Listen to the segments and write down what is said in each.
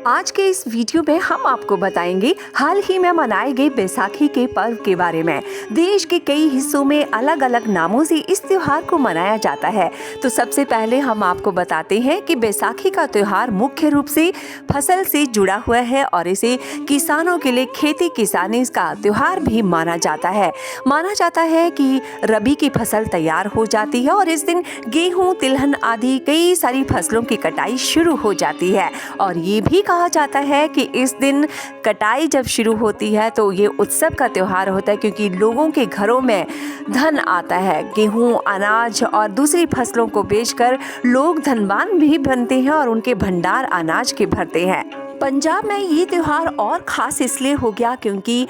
आज के इस वीडियो में हम आपको बताएंगे हाल ही में मनाए गए बैसाखी के पर्व के बारे में। देश के कई हिस्सों में अलग अलग नामों से इस त्योहार को मनाया जाता है। तो सबसे पहले हम आपको बताते हैं कि बैसाखी का त्योहार मुख्य रूप से फसल से जुड़ा हुआ है और इसे किसानों के लिए खेती किसानी का त्योहार भी माना जाता है। माना जाता है कि रबी की फसल तैयार हो जाती है और इस दिन गेहूं, तिलहन आदि कई सारी फसलों की कटाई शुरू हो जाती है। और ये भी कहा जाता है कि इस दिन कटाई जब शुरू होती है तो ये उत्सव का त्योहार होता है, क्योंकि लोगों के घरों में धन आता है। गेहूं, अनाज और दूसरी फसलों को बेचकर लोग धनवान भी बनते हैं और उनके भंडार अनाज के भरते हैं। पंजाब में ये त्योहार और खास इसलिए हो गया क्योंकि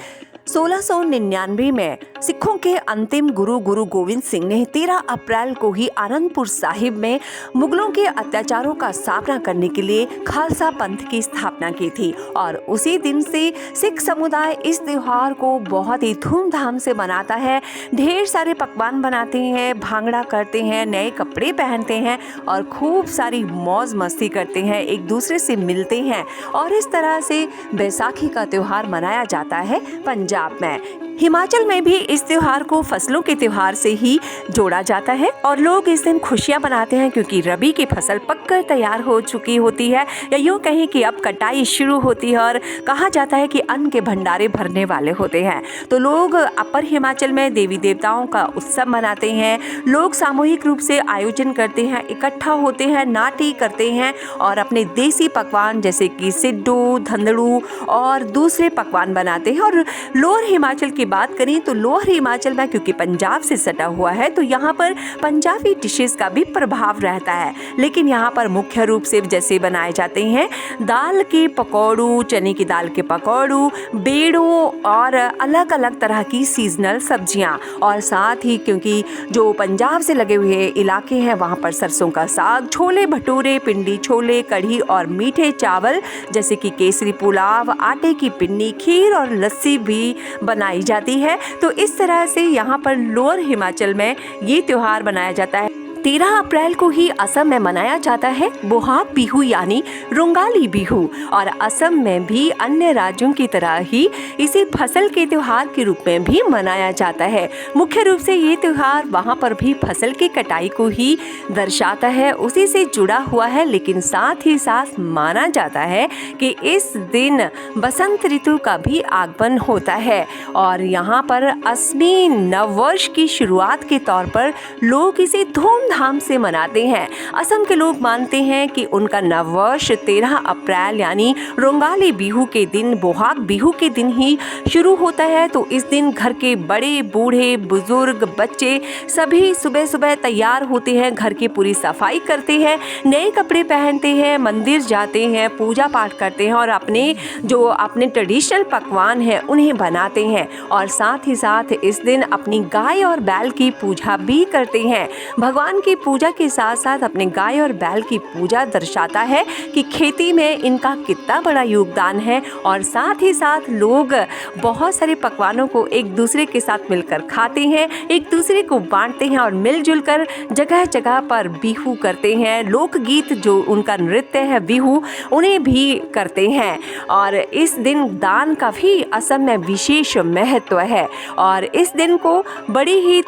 1699 में सिखों के अंतिम गुरु गोविंद सिंह ने 13 अप्रैल को ही आनंदपुर साहिब में मुगलों के अत्याचारों का सामना करने के लिए खालसा पंथ की स्थापना की थी। और उसी दिन से सिख समुदाय इस त्योहार को बहुत ही धूमधाम से मनाता है। ढेर सारे पकवान बनाते हैं, भांगड़ा करते हैं, नए कपड़े पहनते हैं और खूब सारी मौज मस्ती करते हैं, एक दूसरे से मिलते हैं और इस तरह से बैसाखी का त्योहार मनाया जाता है पंजाब में। हिमाचल में भी इस त्योहार को फसलों के त्योहार से ही जोड़ा जाता है और लोग इस दिन खुशियां मनाते हैं क्योंकि रबी की फसल पककर तैयार हो चुकी होती है, या यूं कहें कि अब कटाई शुरू होती है और कहा जाता है कि अन्न के भंडारे भरने वाले होते हैं। तो लोग अपर हिमाचल में देवी देवताओं का उत्सव मनाते हैं। लोग सामूहिक रूप से आयोजन करते हैं, इकट्ठा होते हैं, नाटी करते हैं और अपने देसी पकवान जैसे कि सिड्डू, धंधड़ू और दूसरे पकवान बनाते हैं। और लोअर हिमाचल की बात करें तो लोअर हिमाचल में क्योंकि पंजाब से सटा हुआ है तो यहाँ पर पंजाबी डिशेस का भी प्रभाव रहता है, लेकिन यहाँ पर मुख्य रूप से जैसे बनाए जाते हैं दाल के पकौड़ू, चने की दाल के पकौड़ू, बेड़ों और अलग अलग तरह की सीजनल सब्जियाँ। और साथ ही क्योंकि जो पंजाब से लगे हुए इलाके हैं वहाँ पर सरसों का साग, छोले भटूरे, पिंडी छोले, कढ़ी और मीठे चावल जैसे कि केसरी पुलाव, आटे की पिन्नी, खीर और लस्सी भी बनाई जाती है। तो इस तरह से यहाँ पर लोअर हिमाचल में ये त्योहार मनाया जाता है। 13 अप्रैल को ही असम में मनाया जाता है बोहाग बिहू यानी रोंगाली बिहू। और असम में भी अन्य राज्यों की तरह ही इसे फसल के त्योहार के रूप में भी मनाया जाता है। मुख्य रूप से ये त्योहार वहाँ पर भी फसल की कटाई को ही दर्शाता है, उसी से जुड़ा हुआ है। लेकिन साथ ही साथ माना जाता है कि इस दिन बसंत ऋतु का भी आगमन होता है और यहाँ पर असमी नववर्ष की शुरुआत के तौर पर लोग इसे धूमधाम से मनाते हैं। असम के लोग मानते हैं कि उनका नववर्ष 13 अप्रैल यानी रोंगाली बिहू के दिन, बोहाग बिहू के दिन ही शुरू होता है। तो इस दिन घर के बड़े, बूढ़े, बुजुर्ग, बच्चे सभी सुबह सुबह तैयार होते हैं, घर की पूरी सफाई करते हैं, नए कपड़े पहनते हैं, मंदिर जाते हैं, पूजा पाठ करते हैं और अपने ट्रेडिशनल पकवान हैं उन्हें बनाते हैं। और साथ ही साथ इस दिन अपनी गाय और बैल की पूजा भी करते हैं। भगवान की पूजा के साथ साथ अपने गाय और बैल की पूजा दर्शाता है कि खेती में इनका कितना बड़ा योगदान है। और साथ ही साथ लोग बहुत सारे पकवानों को एक दूसरे के साथ मिलकर खाते हैं, एक दूसरे को बांटते हैं और मिलजुल कर जगह जगह पर बिहू करते हैं। लोकगीत जो उनका नृत्य है बिहू, उन्हें भी करते हैं। और इस दिन दान का भी असम में विशेष महत्व है और इस दिन को बड़ी ही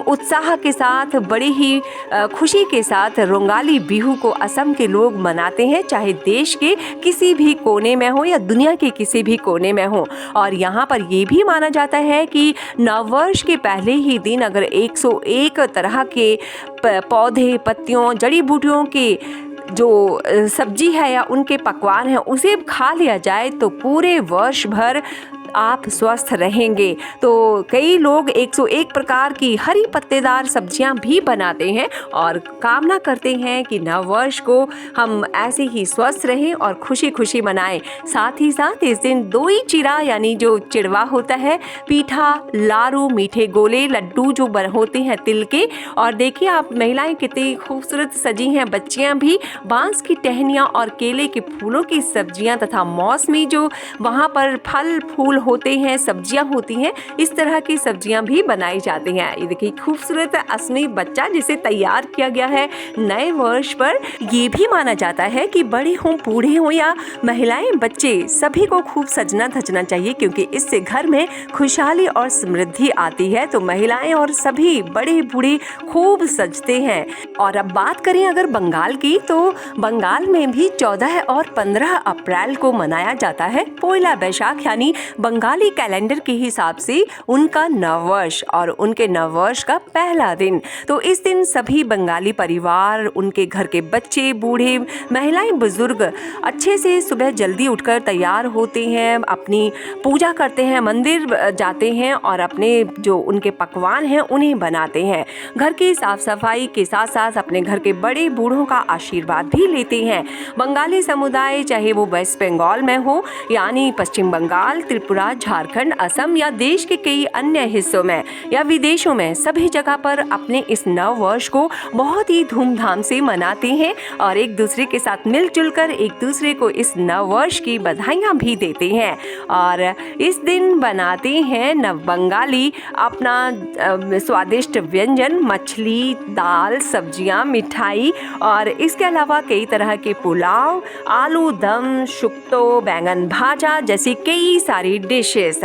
उत्साह के साथ, बड़ी ही खुशी के साथ रोंगाली बिहू को असम के लोग मनाते हैं, चाहे देश के किसी भी कोने में हो या दुनिया के किसी भी कोने में हो। और यहाँ पर ये भी माना जाता है कि नववर्ष के पहले ही दिन अगर 101 तरह के पौधे, पत्तियों, जड़ी बूटियों के जो सब्जी है या उनके पकवान हैं उसे खा लिया जाए तो पूरे वर्ष भर आप स्वस्थ रहेंगे। तो कई लोग 101 प्रकार की हरी पत्तेदार सब्जियां भी बनाते हैं और कामना करते हैं कि नववर्ष को हम ऐसे ही स्वस्थ रहें और खुशी खुशी मनाएं। साथ ही साथ इस दिन दोई चिरा यानी जो चिड़वा होता है, पीठा, लारू, मीठे गोले, लड्डू जो होते हैं तिल के, और देखिए आप महिलाएं कितनी खूबसूरत सजी हैं, बच्चियां भी बांस की टहनियाँ और केले के फूलों की सब्जियां तथा मौसमी जो वहाँ पर फल फूल होते हैं, सब्जियां होती हैं, इस तरह की सब्जियां भी बनाई जाती हैं। ये देखिए खूबसूरत असली बच्चा जिसे तैयार किया गया है नए वर्ष पर। ये भी माना जाता है कि बड़े हों, बूढ़े हों या महिलाएं, बच्चे, सभी को खूब सजना धजना चाहिए, क्योंकि इससे घर में खुशहाली और समृद्धि आती है। तो महिलाएं और सभी बड़े बूढ़े खूब सजते हैं। और अब बात करें अगर बंगाल की, तो बंगाल में भी 14 और 15 अप्रैल को मनाया जाता है पोइला बैशाख, यानी बंगाली कैलेंडर के हिसाब से उनका नववर्ष और उनके नववर्ष का पहला दिन। तो इस दिन सभी बंगाली परिवार, उनके घर के बच्चे, बूढ़े, महिलाएं, बुजुर्ग अच्छे से सुबह जल्दी उठकर तैयार होते हैं, अपनी पूजा करते हैं, मंदिर जाते हैं और अपने जो उनके पकवान हैं उन्हें बनाते हैं। घर की साफ सफाई के साथ साथ अपने घर के बड़े बूढ़ों का आशीर्वाद भी लेते हैं। बंगाली समुदाय चाहे वो वेस्ट बंगाल में हो, यानी पश्चिम बंगाल, त्रिपुरा, झारखंड, असम या देश के कई अन्य हिस्सों में या विदेशों में, सभी जगह पर अपने इस नव वर्ष को बहुत ही धूमधाम से मनाते हैं और एक दूसरे के साथ मिलजुल कर एक दूसरे को इस नव वर्ष की बधाइयां भी देते हैं। और इस दिन बनाते हैं नव बंगाली अपना स्वादिष्ट व्यंजन, मछली, दाल, सब्जियां, मिठाई और इसके अलावा कई तरह के पुलाव, आलू दम, शुक्तो, बैंगन भाजा जैसी कई सारी डिशेस।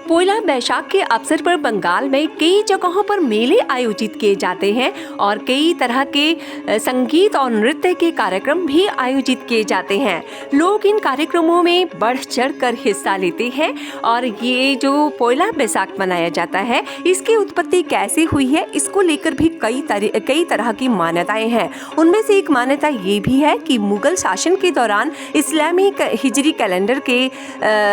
पोइला बैशाख के अवसर पर बंगाल में कई जगहों पर मेले आयोजित किए जाते हैं और कई तरह के संगीत और नृत्य के कार्यक्रम भी आयोजित किए जाते हैं। लोग इन कार्यक्रमों में बढ़ चढ़ कर हिस्सा लेते हैं। और ये जो पोइला बैशाख मनाया जाता है, इसकी उत्पत्ति कैसे हुई है, इसको लेकर भी कई तरह की मान्यताएं हैं। उनमें से एक मान्यता ये भी है कि मुगल शासन के दौरान इस्लामी हिजरी कैलेंडर के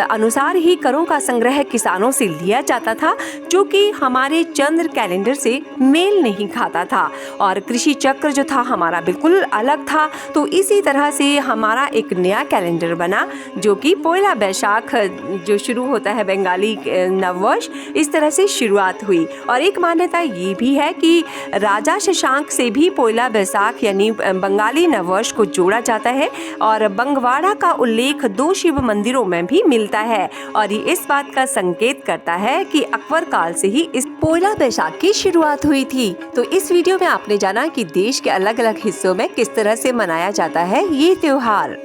अनुसार ही करों का संग्रह किसानों से लिया जाता था, जो कि हमारे चंद्र कैलेंडर से मेल नहीं खाता था और कृषि चक्र जो था हमारा बिल्कुल अलग था। तो इसी तरह से हमारा एक नया कैलेंडर बना, जो कि पोइला बैशाख जो शुरू होता है बंगाली नववर्ष, इस तरह से शुरुआत हुई। और एक मान्यता ये भी है कि राजा शशांक से भी पोइला बैशाख यानी बंगाली नववर्ष को जोड़ा जाता है और बंगवाड़ा का उल्लेख 2 शिव मंदिरों में भी मिलता है और ये इस बात का संकेत करता है कि अकबर काल से ही इस पोइला बैशाख की शुरुआत हुई थी। तो इस वीडियो में आपने जाना कि देश के अलग अलग हिस्सों में किस तरह से मनाया जाता है ये त्योहार।